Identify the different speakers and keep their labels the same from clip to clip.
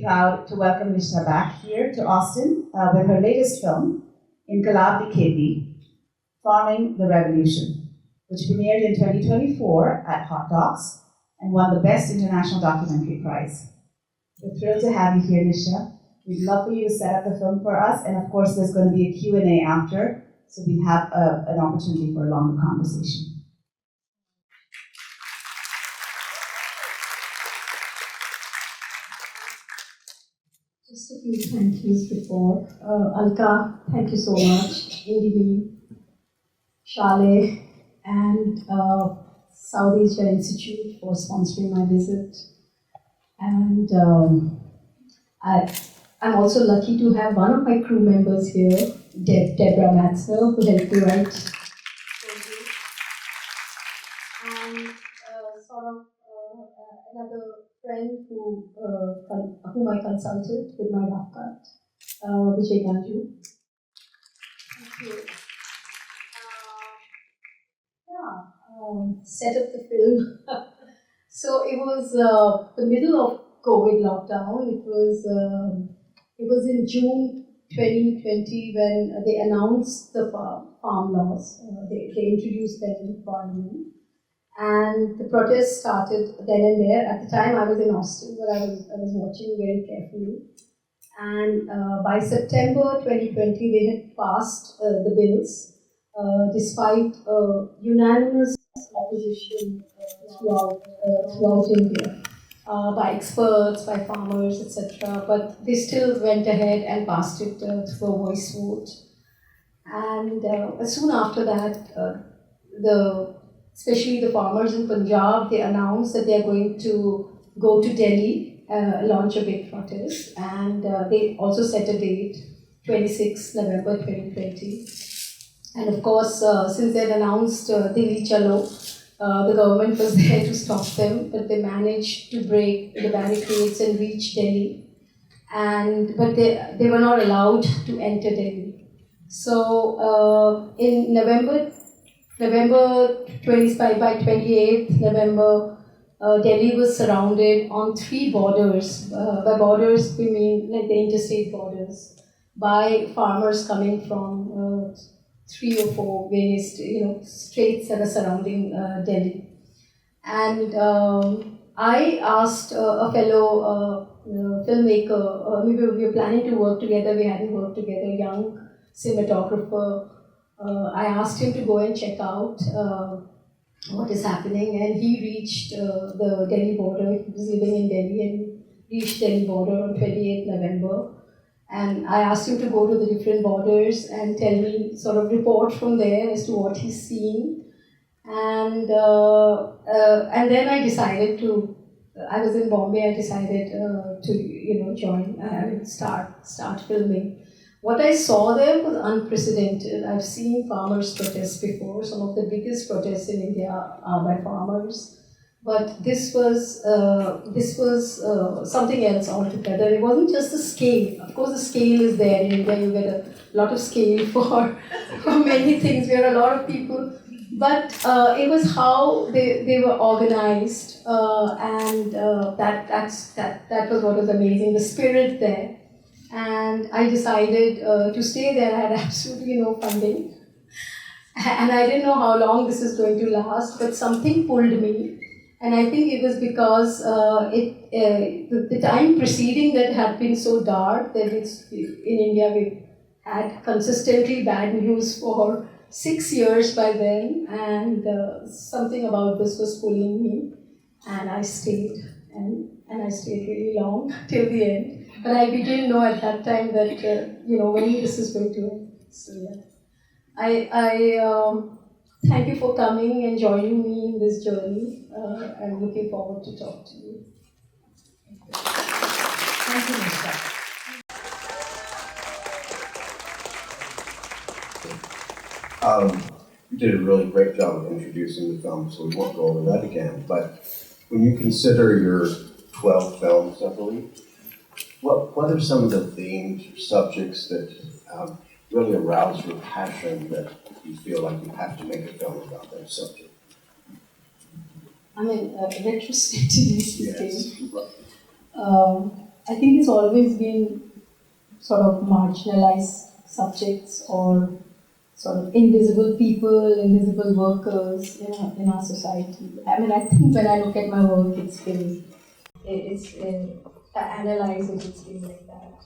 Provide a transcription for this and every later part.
Speaker 1: really proud to welcome Nishtha back here to Austin with her latest film, Inqilab Dikheti, Farming the Revolution, which premiered in 2024 at Hot Docs and won the Best International Documentary Prize. We're thrilled to have you here, Nishtha. We'd love for you to set up the film for us, and of course there's going to be a Q&A after, so we have an opportunity for a longer conversation.
Speaker 2: Just a few thank yous before. Alka, thank you so much. Indimi, Shale, and South Asia Institute for sponsoring my visit. And I'm also lucky to have one of my crew members here, Deborah Matzner, who helped me write. And another friend whom I consulted with my rough cut, Vijay Ganju. Thank you. Set up the film. So it was the middle of COVID lockdown. It was in June 2020 when they announced the farm laws. They introduced them in Parliament. And the protests started then and there. At the time I was in Austin, but I was watching very carefully. And by September 2020, they had passed the bills, despite unanimous opposition throughout India, by experts, by farmers, etc. But they still went ahead and passed it through a voice vote. And soon after that, especially the farmers in Punjab, they announced that they are going to go to Delhi, launch a big protest, and they also set a date, 26 November 2020. And of course, since they had announced Delhi Chalo, the government was there to stop them, but they managed to break the barricades and reach Delhi. But they were not allowed to enter Delhi. So in November 25, by 28th November, Delhi was surrounded on 3 borders. By borders, we mean like the interstate borders, by farmers coming from 3 or 4 various states that are surrounding Delhi. And I asked a fellow filmmaker, we were planning to work together, we hadn't worked together, young cinematographer. I asked him to go and check out what is happening, and he reached the Delhi border. He was living in Delhi and reached Delhi border on 28th November. And I asked him to go to the different borders and tell me, sort of report from there as to what he's seeing. And then I decided to, I was in Bombay, I decided to join and start filming. What I saw there was unprecedented. I've seen farmers protest before. Some of the biggest protests in India are by farmers. But this was something else altogether. It wasn't just the scale. Of course, the scale is there in India. You get a lot of scale for many things. We are a lot of people. But it was how they were organized, and that was what was amazing. The spirit there. And I decided to stay there. I had absolutely no funding. And I didn't know how long this is going to last, but something pulled me. And I think it was because the time preceding that had been so dark that in India we had consistently bad news for 6 years by then. And something about this was pulling me. And I stayed. And I stayed really long till the end. But we didn't know at that time that, when this is going to end. So, yeah. I thank you for coming and joining me in this journey. I'm looking forward to talk to you.
Speaker 1: Thank you, Nishtha.
Speaker 3: You did a really great job of introducing the film, so we won't go over that again. But when you consider your 12 films, I believe, what are some of the themes or subjects that really arouse your passion that you feel like you have to make a film about that subject?
Speaker 2: I mean, retrospectively speaking,
Speaker 3: Yes.
Speaker 2: I think it's always been sort of marginalized subjects or sort of invisible people, invisible workers in our society. I mean, I think when I look at my work, it's analyze it, it's been like that.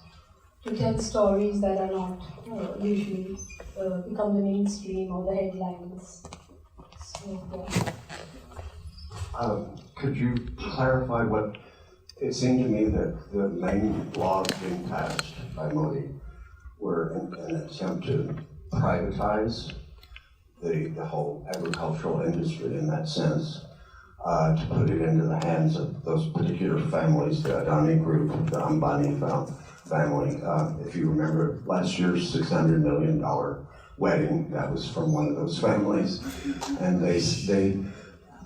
Speaker 2: To tell stories that are not usually become the mainstream or the headlines. So, yeah.
Speaker 3: Could you clarify what, it seemed to me that the main laws being passed by Modi were an attempt to privatize the whole agricultural industry in that sense, to put it into the hands of those particular families, the Adani group, the Ambani family. If you remember last year's $600 million wedding, that was from one of those families. And they,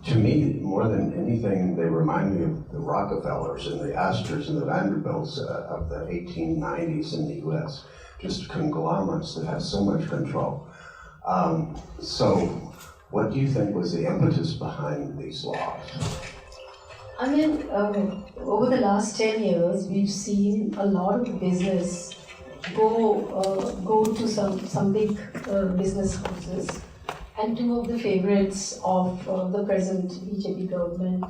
Speaker 3: to me, more than anything, they remind me of the Rockefellers and the Astors and the Vanderbilts of the 1890s in the US. Just conglomerates that have so much control. So what do you think was the impetus behind these laws?
Speaker 2: I mean, over the last 10 years, we've seen a lot of business go to some big business houses. And two of the favorites of the present BJP government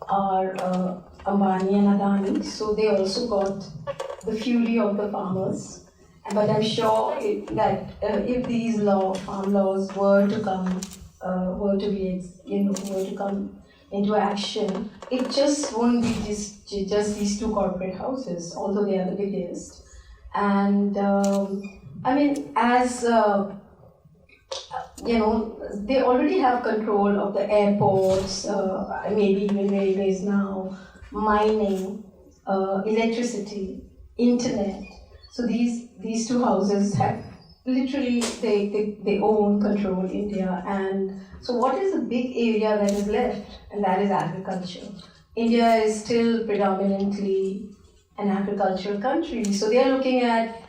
Speaker 2: are Ambani and Adani. So they also got the fury of the farmers. But I'm sure that if these farm laws were to come, were to come into action, it just won't be just these two corporate houses, although they are the biggest. And I mean, as they already have control of the airports, maybe even railways now, mining, electricity, internet. So these two houses have literally, they own, control India. And so what is the big area that is left? And that is agriculture. India is still predominantly an agricultural country. So they are looking at,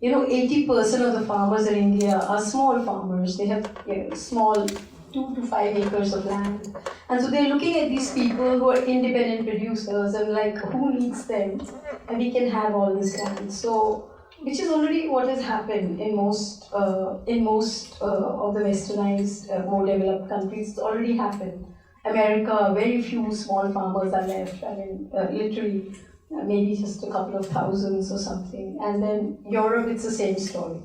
Speaker 2: 80% of the farmers in India are small farmers. They have small 2 to 5 acres of land. And so they're looking at these people who are independent producers and like, who needs them? And we can have all this land. So, which is already what has happened in most of the westernized, more developed countries. It's already happened. America, very few small farmers are left. I mean, literally, maybe just a couple of thousands or something. And then Europe, it's the same story.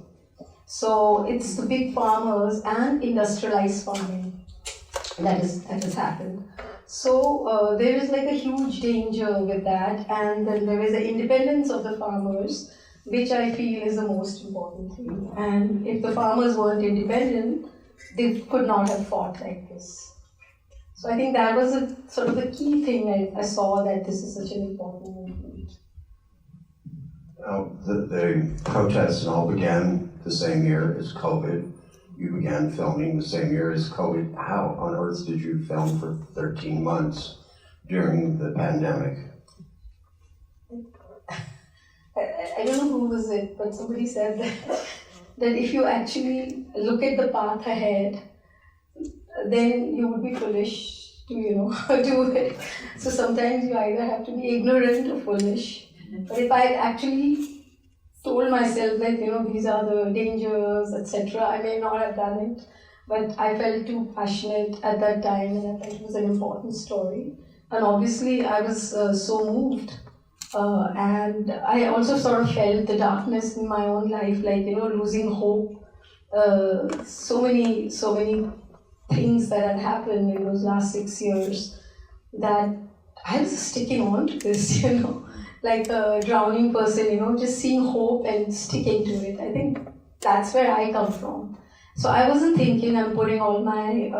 Speaker 2: So it's the big farmers and industrialized farming that has happened. So there is like a huge danger with that. And then there is the independence of the farmers, which I feel is the most important thing. And if the farmers weren't independent, they could not have fought like this. So I think that was sort of the key thing I saw, that this is such an important movement.
Speaker 3: The protests all began the same year as COVID. You began filming the same year as COVID. How on earth did you film for 13 months during the pandemic?
Speaker 2: I don't know who was it, but somebody said that if you actually look at the path ahead, then you would be foolish to, do it. So sometimes you either have to be ignorant or foolish. But if I actually told myself that, these are the dangers, etc., I may not have done it. But I felt too passionate at that time, and I felt it was an important story. And obviously I was so moved. And I also sort of felt the darkness in my own life, losing hope. So many things that had happened in those last 6 years, that I was sticking on to this, like a drowning person, just seeing hope and sticking to it. I think that's where I come from. So I wasn't thinking I'm putting all my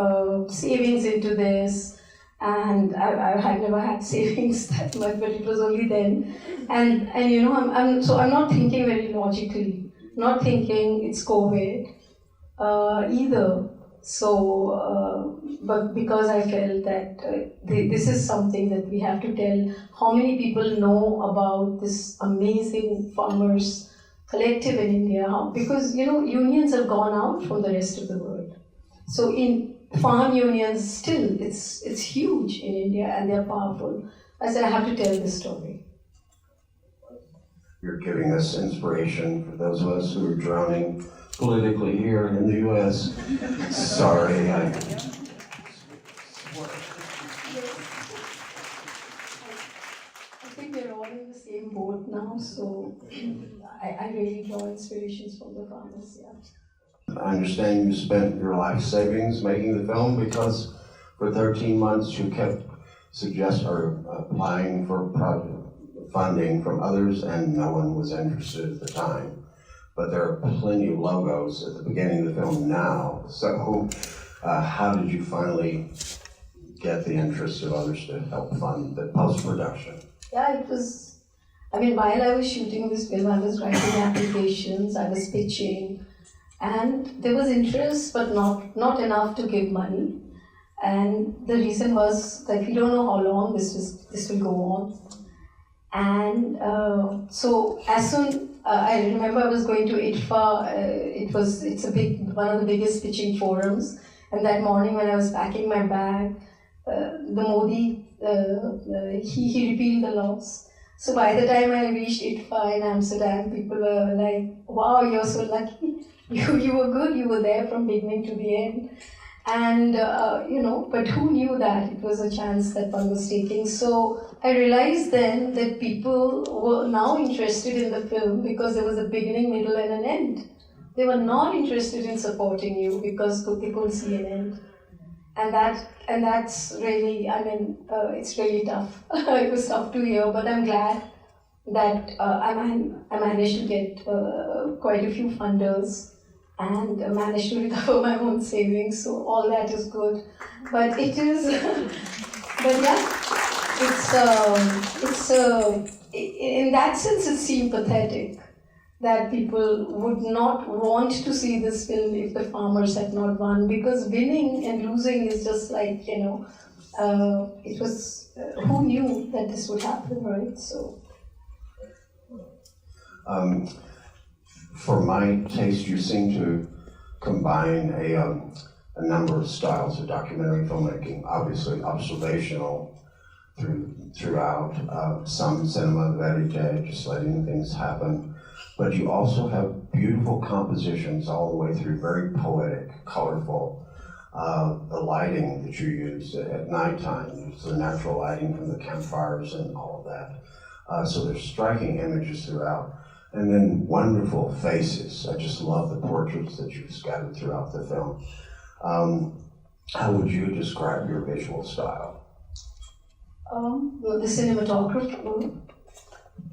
Speaker 2: savings into this. And I had never had savings that much, but it was only then. And I'm not thinking very logically, not thinking it's COVID either. So, but because I felt that this is something that we have to tell. How many people know about this amazing farmers collective in India? Because unions have gone out from the rest of the world. So in farm unions, still, it's huge in India, and they're powerful. I said, I have to tell this story.
Speaker 3: You're giving us inspiration for those of us who are drowning politically here in the U.S. Sorry,
Speaker 2: I think we're all in the same boat now, so I really draw inspirations from the farmers, yeah.
Speaker 3: I understand you spent your life savings making the film because for 13 months you kept applying for project funding from others and no one was interested at the time. But there are plenty of logos at the beginning of the film now. So how did you finally get the interest of others to help fund the post-production?
Speaker 2: Yeah, it was, while I was shooting this film, I was writing applications, I was pitching, and there was interest, but not enough to give money. And the reason was that we don't know how long this will go on. And so as soon, I remember I was going to ITFA, it's one of the biggest pitching forums, and that morning when I was packing my bag, the Modi, he repealed the laws. So by the time I reached ITFA in Amsterdam, people were like, wow, you're so lucky. You were good, you were there from beginning to the end. And, but who knew that it was a chance that one was taking? So I realized then that people were now interested in the film because there was a beginning, middle, and an end. They were not interested in supporting you because they couldn't see an end. And that's really, it's really tough. It was tough to hear, but I'm glad that I managed to get quite a few funders and managed to recover my own savings, so all that is good. But it is, but yeah, it's in that sense it seemed pathetic that people would not want to see this film if the farmers had not won, because winning and losing is just like, it was, who knew that this would happen, right? So.
Speaker 3: For my taste, you seem to combine a number of styles of documentary filmmaking, obviously observational throughout, some cinema verite, just letting things happen, but you also have beautiful compositions all the way through, very poetic, colorful. The lighting that you use at nighttime, the natural lighting from the campfires and all of that. So there's striking images throughout. And then wonderful faces. I just love the portraits that you've scattered throughout the film. How would you describe your visual style?
Speaker 2: The cinematographer,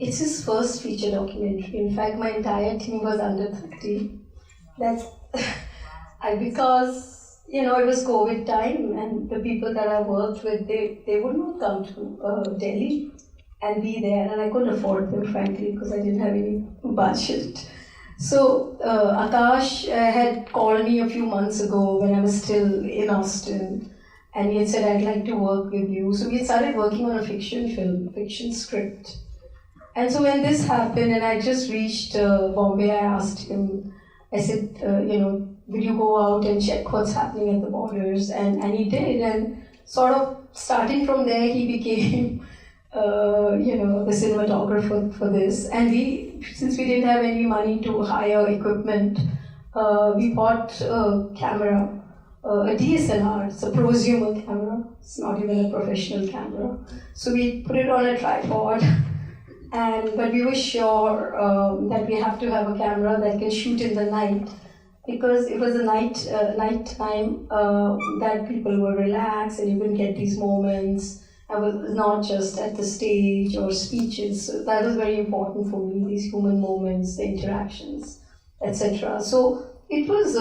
Speaker 2: it's his first feature documentary. In fact, my entire team was under 30. Because it was COVID time, and the people that I worked with, they would not come to Delhi and be there, and I couldn't afford them, frankly, because I didn't have any budget. So Akash had called me a few months ago when I was still in Austin, and he had said, I'd like to work with you. So we started working on a fiction script. And so when this happened, and I just reached Bombay, I asked him, I said, will you go out and check what's happening at the borders? And he did, and sort of starting from there, he became the cinematographer for this. And since we didn't have any money to hire equipment, we bought a camera, a DSLR, it's a prosumer camera, it's not even a professional camera. So we put it on a tripod, but we were sure that we have to have a camera that can shoot in the night, because it was a night time that people were relaxed and you can get these moments. I was not just at the stage or speeches. So that was very important for me, these human moments, the interactions, etc. So it was,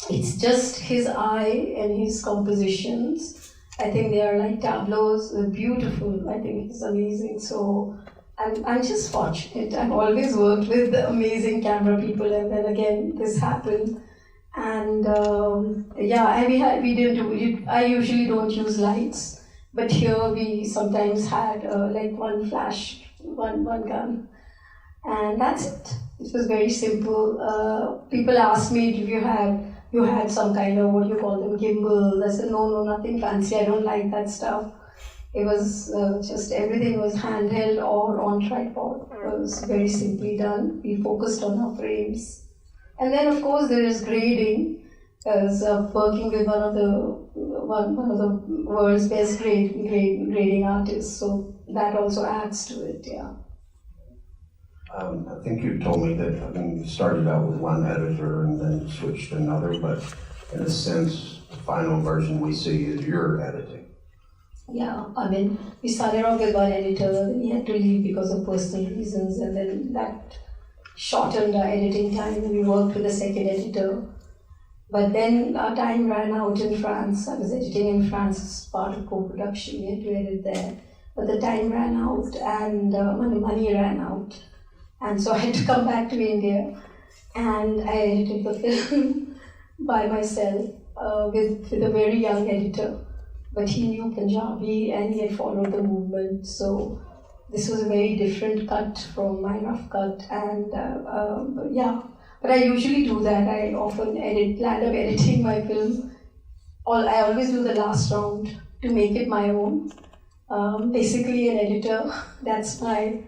Speaker 2: it's just his eye and his compositions. I think they are like tableaus, they're beautiful. I think it's amazing. So I'm just fortunate. I've always worked with amazing camera people, and then again, this happened. And we didn't do it. I usually don't use lights. But here we sometimes had one flash, one gun, and that's it. It was very simple. People asked me if you had some kind of, what do you call them, gimbal. I said no, nothing fancy. I don't like that stuff. It was just everything was handheld or on tripod. was very simply done. We focused on our frames. And then of course there is grading, as working with one of the world's best grading artists. So that also adds to it, yeah.
Speaker 3: I think you told me that you started out with one editor and then switched to another, but in a sense, the final version we see is your editing.
Speaker 2: Yeah, I mean, we started off with one editor, then he had to leave because of personal reasons, and then that shortened our editing time. We worked with a second editor. But then our time ran out in France. I was editing in France as part of co-production. We had to edit there. But the time ran out and money ran out. And so I had to come back to India. And I edited the film by myself with a very young editor. But he knew Punjabi and he had followed the movement. So this was a very different cut from my rough cut. And yeah. But I usually do that. I often land up editing my film. I always do the last round to make it my own. Basically an editor, that's my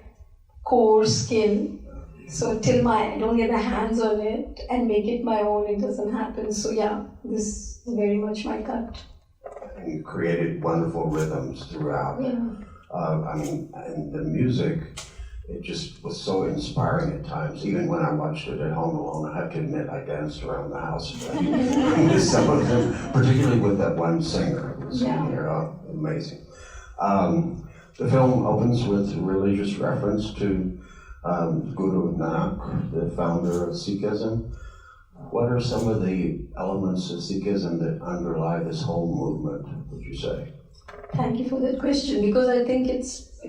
Speaker 2: core skill. So till I don't get my hands on it and make it my own, it doesn't happen. So yeah, this is very much my cut.
Speaker 3: And you created wonderful rhythms throughout.
Speaker 2: Yeah.
Speaker 3: And the music, it just was so inspiring at times. Even when I watched it at home alone, I have to admit I danced around the house with some of them, particularly with that one singer who was singing here. Amazing. The film opens with a religious reference to Guru Nanak, the founder of Sikhism. What are some of the elements of Sikhism that underlie this whole movement, would you say?
Speaker 2: Thank you for that question, because I think it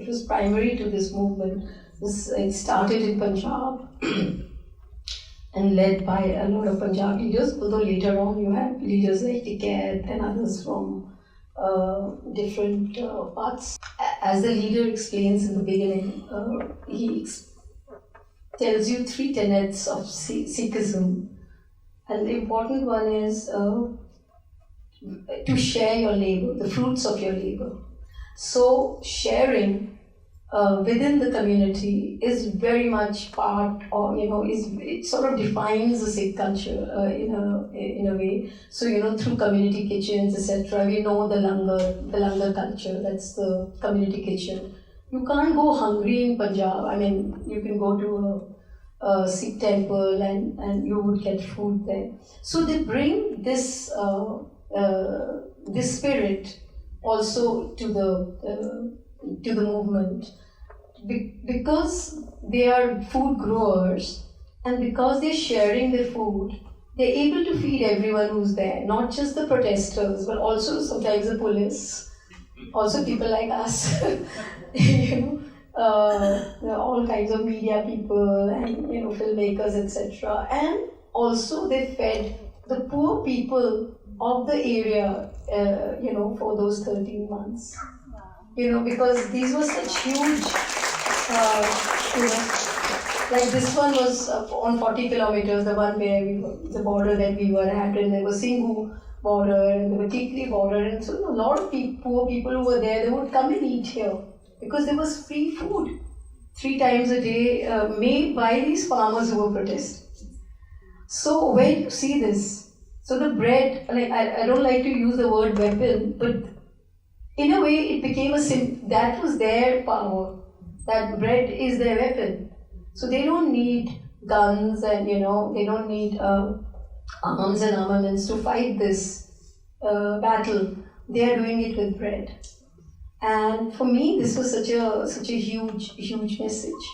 Speaker 2: was primary to this movement. It started in Punjab and led by a lot of Punjab leaders, although later on you had leaders like Tiket and others from different parts. As the leader explains in the beginning, he tells you 3 tenets of Sikhism, and the important one is to share your labor, the fruits of your labor. So sharing within the community is very much part of, it sort of defines the Sikh culture in a way. So, through community kitchens, etc., we know the langar culture, that's the community kitchen. You can't go hungry in Punjab. I mean, you can go to a Sikh temple and you would get food there. So they bring this spirit also to the movement, because they are food growers, and because they're sharing their food, they're able to feed everyone who's there, not just the protesters, but also sometimes the police, also people like us, all kinds of media people and filmmakers, etc. And also they fed the poor people of the area, for those 13 months. Because these were such huge, like this one was on 40 kilometers, the one where the border that we were at, and there was Singhu border, and there was Tikri border, and so a lot of poor people who were there, they would come and eat here, because there was free food 3 times a day made by these farmers who were protesting. So when you see this, so the bread, I don't like to use the word weapon, but in a way it became that was their power, that bread is their weapon. So they don't need guns and they don't need arms and armaments to fight this battle. They are doing it with bread. And for me, this was such a huge message,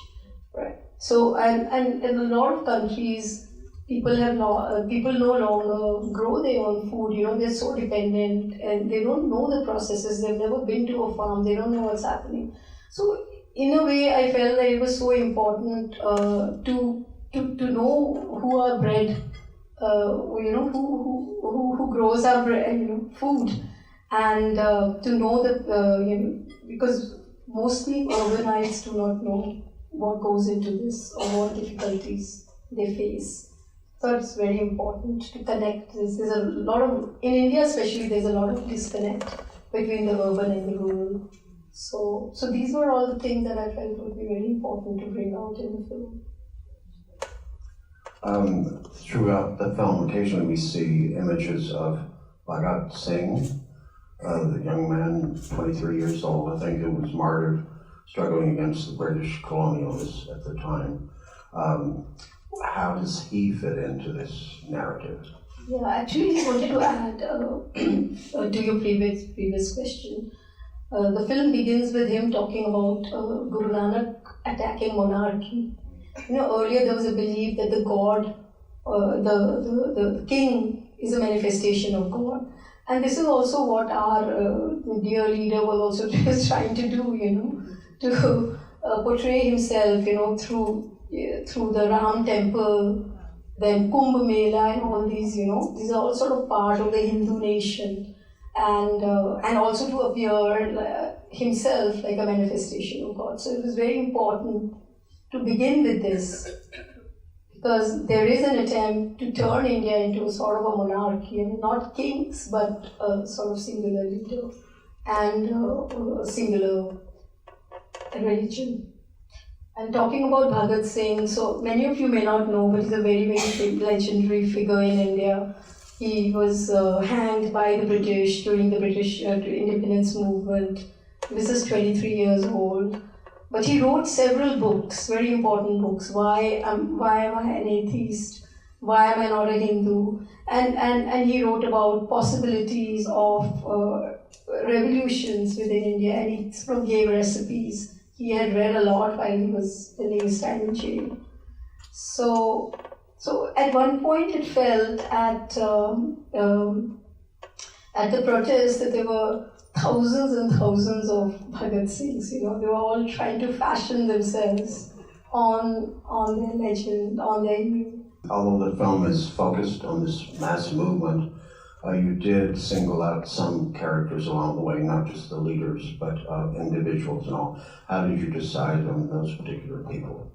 Speaker 2: right? So and in a lot of countries, people no longer grow their own food. They're so dependent, and they don't know the processes. They've never been to a farm. They don't know what's happening. So in a way, I felt that it was so important to know who our bread, who grows our bread, food. And to know that, because mostly urbanites do not know what goes into this or what difficulties they face. So it's very important to connect this. There's a lot of, in India especially, there's a lot of disconnect between the urban and the rural. So these were all the things that I felt would be very important to bring out in the film.
Speaker 3: Throughout the film, occasionally we see images of Bhagat Singh, the young man, 23 years old, I think, who was martyred, struggling against the British colonialists at the time. How does he fit into this narrative?
Speaker 2: Yeah, actually, I wanted to add to your previous question. The film begins with him talking about Guru Nanak attacking monarchy. Earlier there was a belief that the God, the king, is a manifestation of God. And this is also what our dear leader was also trying to do, to portray himself, through the Ram temple, then Kumbh Mela and all these, these are all sort of part of the Hindu nation. And also to appear himself like a manifestation of God. So it was very important to begin with this, because there is an attempt to turn India into a sort of a monarchy, not kings, but a sort of singular leader and a singular religion. And talking about Bhagat Singh, so many of you may not know, but he's a very, very big legendary figure in India. He was hanged by the British during the British independence movement. He was just 23 years old. But he wrote several books, very important books. Why am I an atheist? Why am I not a Hindu? And he wrote about possibilities of revolutions within India, and he sort of gave recipes. He had read a lot while he was spending his time in jail. So at one point it felt at the protest that there were thousands and thousands of Bhagat Singhs. They were all trying to fashion themselves on their legend, on their hero.
Speaker 3: Although the film is focused on this mass movement, you did single out some characters along the way, not just the leaders, but individuals and all. How did you decide on those particular people?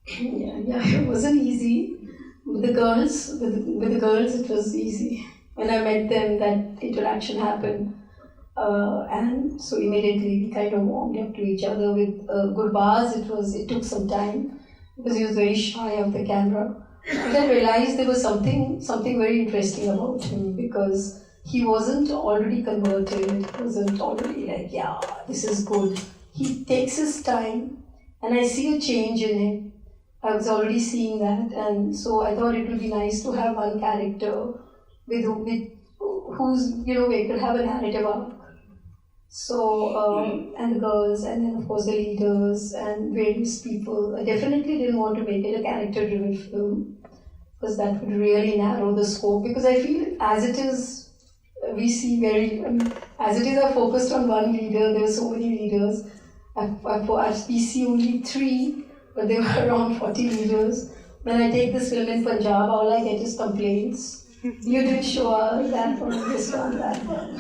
Speaker 2: Yeah, it wasn't easy. With the girls, it was easy. When I met them, that interaction happened. And so immediately we kind of warmed up to each other. With Gurbaz, it took some time because he was very shy of the camera. But I realized there was something very interesting about him, because he wasn't already converted. He wasn't already like, yeah, this is good. He takes his time, and I see a change in him. I was already seeing that, and so I thought it would be nice to have one character with who's, we could have a narrative arc. So, and the girls, and then of course the leaders and various people. I definitely didn't want to make it a character-driven film, because that would really narrow the scope. Because I feel as it is, we see as it is, I focused on one leader. There were so many leaders. We see only 3, but there were around 40 leaders. When I take this film in Punjab, all I get is complaints. You didn't show us that one, this one, that one.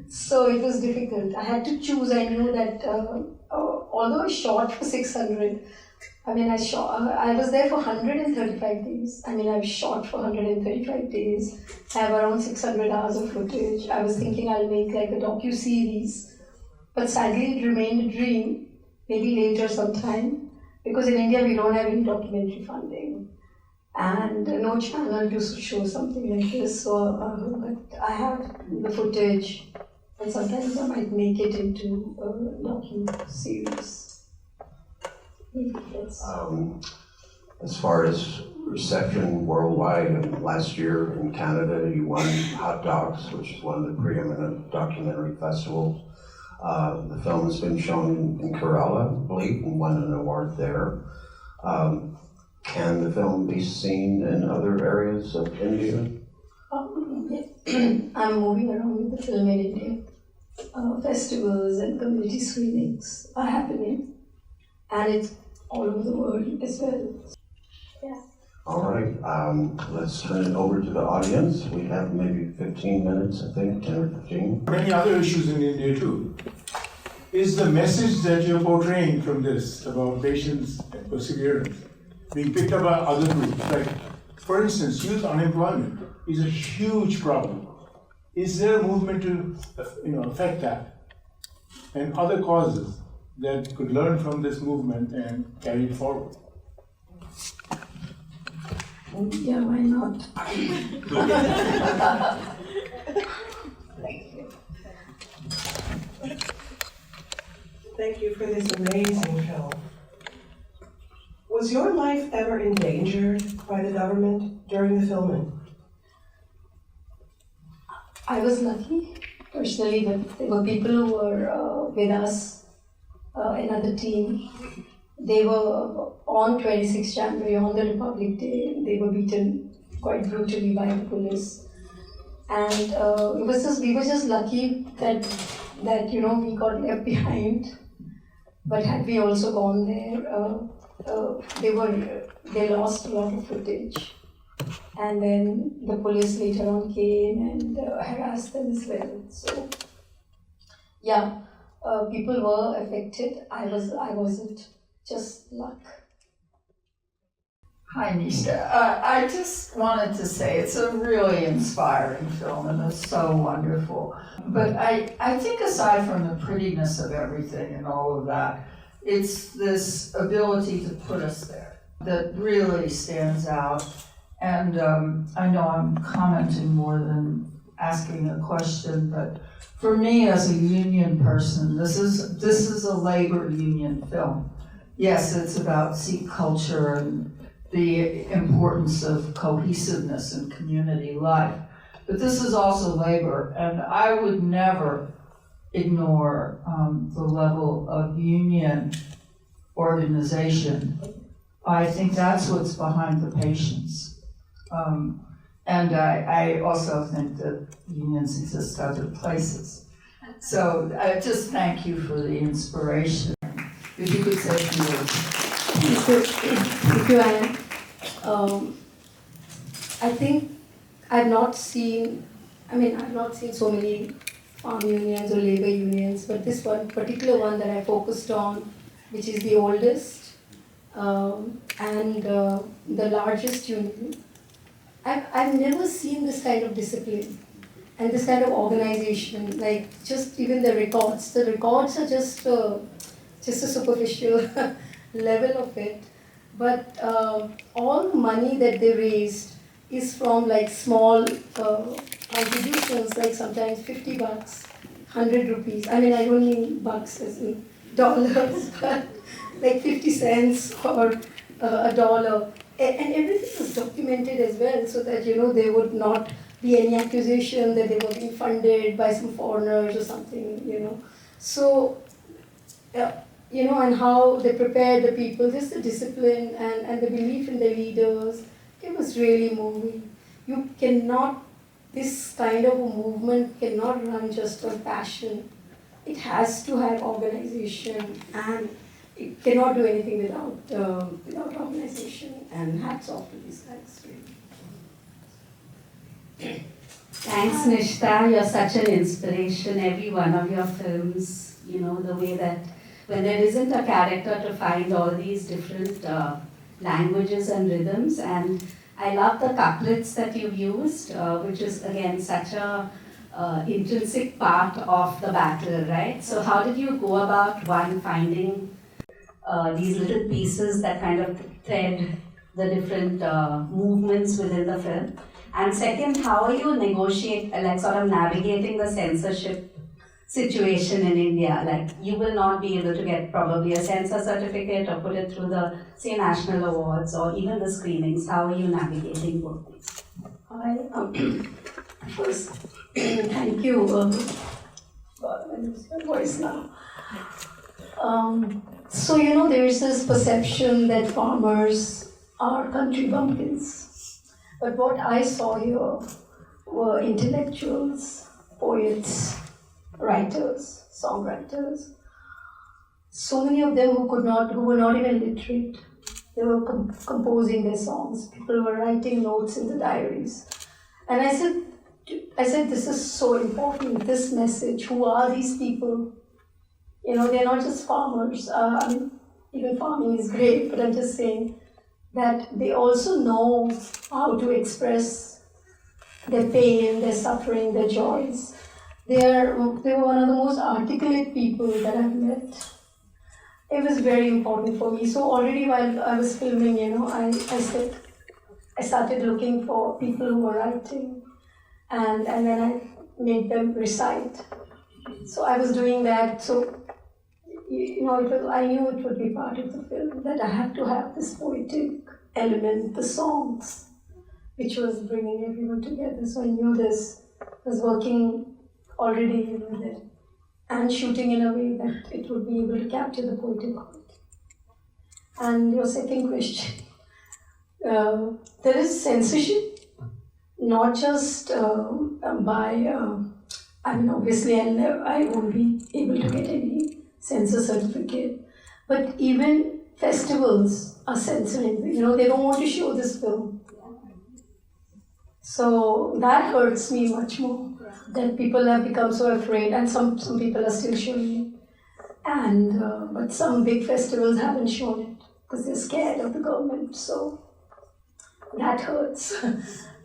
Speaker 2: So it was difficult. I had to choose. I knew that although I shot for 600, I was there for 135 days. I've shot for 135 days. I have around 600 hours of footage. I was thinking I'll make like a docu-series. But sadly, it remained a dream. Maybe later sometime. Because in India, we don't have any documentary funding. And no channel to show something like this. So but I have the footage. And sometimes I might make it into a docu-series.
Speaker 3: As far as reception worldwide, last year in Canada you won Hot Docs, which is one of the preeminent documentary festivals. The film has been shown in Kerala, I believe, and won an award there. Can the film be seen in other areas of India?
Speaker 2: I'm moving around with the film in India. Festivals and community screenings are happening, and it's all over the world as well. Yeah.
Speaker 3: All right, let's turn it over to the audience. We have maybe 15 minutes, I think, 10 or 15.
Speaker 4: Many other issues in India too. Is the message that you're portraying from this about patience and perseverance being picked up by other groups? Like, for instance, youth unemployment is a huge problem. Is there a movement to affect that? and other causes that could learn from this movement and carry it forward?
Speaker 2: Yeah, why not?
Speaker 5: Thank you for this amazing film. Was your life ever endangered by the government during the filming?
Speaker 2: I was lucky, personally, that there were people who were with us, another team. They were on 26 January, on the Republic Day. They were beaten quite brutally by the police. And we were just lucky that we got left behind. But had we also gone there, they lost a lot of footage. And then the police later on came and harassed them as well. So, yeah, people were affected. I wasn't. Just luck.
Speaker 6: Hi, Nishtha. I just wanted to say it's a really inspiring film and it's so wonderful. But I think aside from the prettiness of everything and all of that, it's this ability to put us there that really stands out. And I know I'm commenting more than asking a question, but for me as a union person, this is a labor union film. Yes, it's about Sikh culture and the importance of cohesiveness in community life, but this is also labor, and I would never ignore the level of union organization. I think that's what's behind the patience. And I also think that unions exist other places. So I just thank you for the inspiration. If you could say a few words.
Speaker 2: Thank you, Anna. I think I've not seen so many farm unions or labor unions, but this one particular one that I focused on, which is the oldest and the largest union, I've never seen this kind of discipline and this kind of organization. Like just even the records are just a superficial level of it. But all the money that they raised is from like small contributions, like sometimes $50, 100 rupees. I mean, I don't mean bucks as in dollars, but like 50 cents or $1. And everything was documented as well, so that there would not be any accusation that they were being funded by some foreigners or something. So, and how they prepared the people, just the discipline and the belief in the leaders, it was really moving. This kind of a movement cannot run just on passion. It has to have organization, and it cannot do anything without organization. And hats off to these guys, really.
Speaker 7: Thanks, Nishtha. You're such an inspiration. Every one of your films, the way that when there isn't a character to find all these different languages and rhythms. And I love the couplets that you've used, which is again such a intrinsic part of the battle, right? So how did you go about finding these little pieces that kind of thread the different movements within the film? And second, how are you navigating the censorship situation in India? Like, you will not be able to get probably a censor certificate or put it through the, say, national awards or even the screenings. How are you navigating both these?
Speaker 2: First, thank you. God, I lose my voice now. So, there is this perception that farmers are country bumpkins. But what I saw here were intellectuals, poets, writers, songwriters. So many of them who were not even literate. They were composing their songs. People were writing notes in the diaries. And I said, this is so important, this message. Who are these people? They're not just farmers. Even farming is great, but I'm just saying that they also know how to express their pain, their suffering, their joys. They were one of the most articulate people that I've met. It was very important for me. So already while I was filming, I started looking for people who were writing, and then I made them recite. So I was doing that. So I knew it would be part of the film, that I had to have this poetic element, the songs, which was bringing everyone together. So I knew this was working already there, and shooting in a way that it would be able to capture the poetic heart. And your second question, there is censorship, not just obviously I won't be able to get any censor certificate, but even festivals are censoring. They don't want to show this film. So that hurts me much more, that people have become so afraid, and some people are still showing it. And but some big festivals haven't shown it because they're scared of the government. So that hurts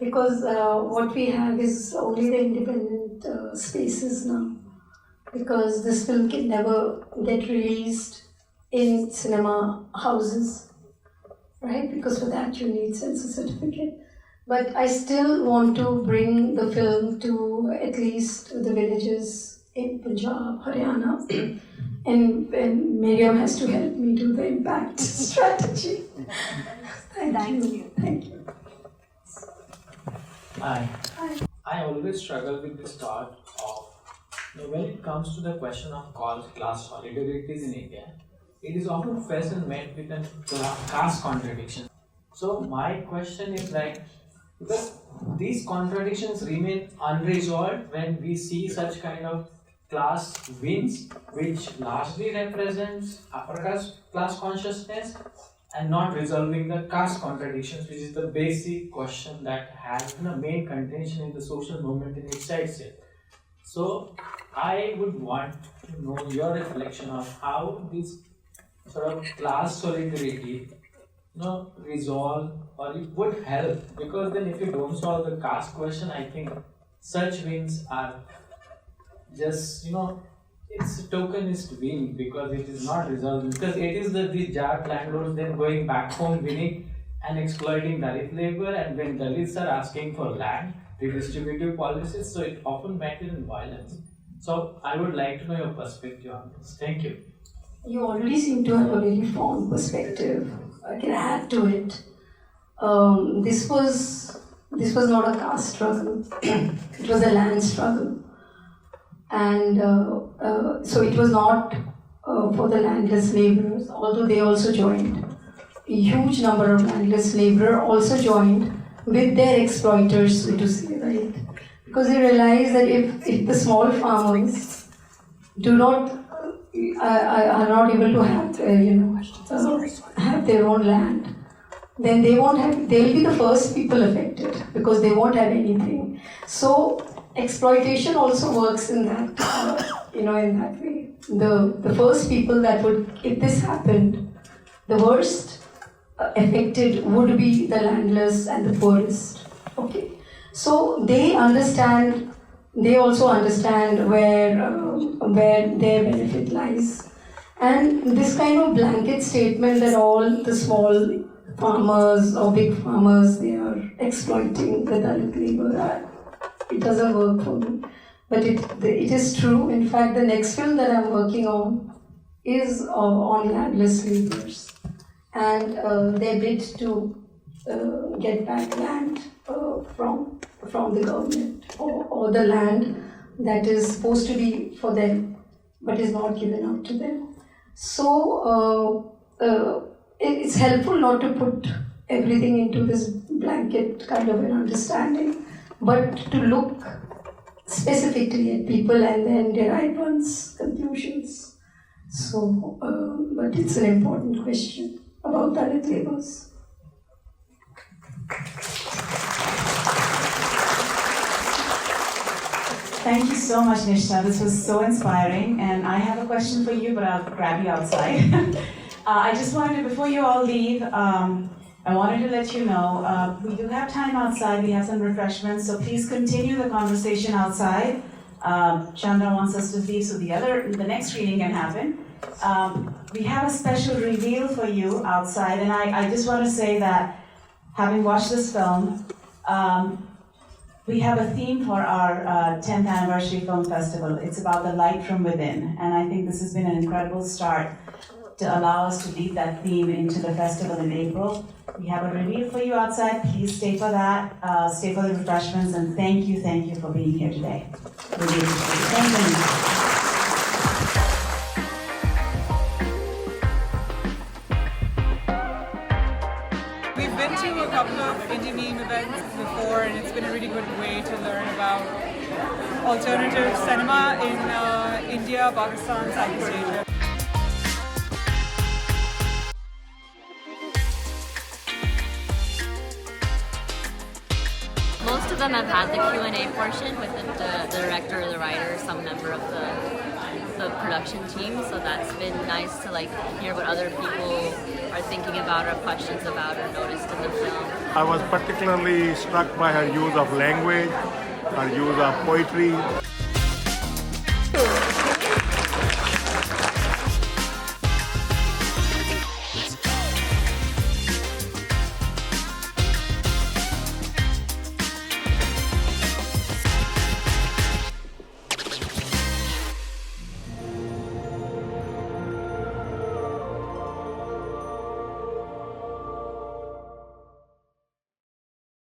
Speaker 2: because what we have is only the independent spaces now. Because this film can never get released in cinema houses, right? Because for that you need censor certificate. But I still want to bring the film to at least the villages in Punjab, Haryana, and Miriam has to help me do the impact strategy. Thank you. Thank you.
Speaker 8: Hi.
Speaker 2: Hi.
Speaker 8: I always struggle with this thought of, when it comes to the question of class solidarities in India, it is often faced and met with a caste contradiction. So my question is because these contradictions remain unresolved when we see such kind of class wins, which largely represents upper class consciousness, and not resolving the caste contradictions, which is the basic question that has been a main contention in the social movement in itself. So I would want to know your reflection of how this sort of class solidarity resolve, or it would help, because then if you don't solve the caste question, I think such wins are just it's a tokenist win, because it is not resolved, because it is the Jat landlords then going back home winning and exploiting Dalit labor, and when Dalits are asking for land, redistributive policies, so it often met in violence. So I would like to know your perspective on this. Thank you.
Speaker 2: You already seem to have a very strong perspective. I can add to it. This was not a caste struggle. It was a land struggle, and so it was not for the landless laborers. Although they also joined, a huge number of landless laborers also joined with their exploiters, so to say, right? Because they realized that if the small farmers are not able to have have their own land, then they'll be the first people affected, because they won't have anything. So exploitation also works in that in that way. The first people that would, if this happened, the worst affected would be the landless and the poorest. Okay, so they also understand where their benefit lies, and this kind of blanket statement that all the small farmers or big farmers, they are exploiting the Dalit labor, it doesn't work for me. But it is true. In fact, the next film that I'm working on is on landless laborers and their bid to get back land from the government, or the land that is supposed to be for them but is not given out to them. So it's helpful not to put everything into this blanket kind of an understanding, but to look specifically at people and then derive one's conclusions. So, but it's an important question about Dalit laborers.
Speaker 1: Thank you so much, Nishtha. This was so inspiring. And I have a question for you, but I'll grab you outside. I just wanted to, before you all leave, I wanted to let you know, we do have time outside. We have some refreshments, so please continue the conversation outside. Chandra wants us to leave so the next reading can happen. We have a special reveal for you outside, and I just want to say that having watched this film, we have a theme for our 10th anniversary film festival. It's about the light from within, and I think this has been an incredible start to allow us to lead that theme into the festival in April. We have a reveal for you outside. Please stay for that, stay for the refreshments, and thank you for being here today. Really appreciate it. Thank you.
Speaker 9: We've been to a couple of indie meme events before, and it's been a really good way to learn about alternative cinema in India, Pakistan, Southeast Asia.
Speaker 10: Most of them have had the Q&A portion with the director or the writer or some member of the production team, so that's been nice to hear what other people are thinking about or questions about or noticed in the film.
Speaker 11: I was particularly struck by her use of language, her use of poetry.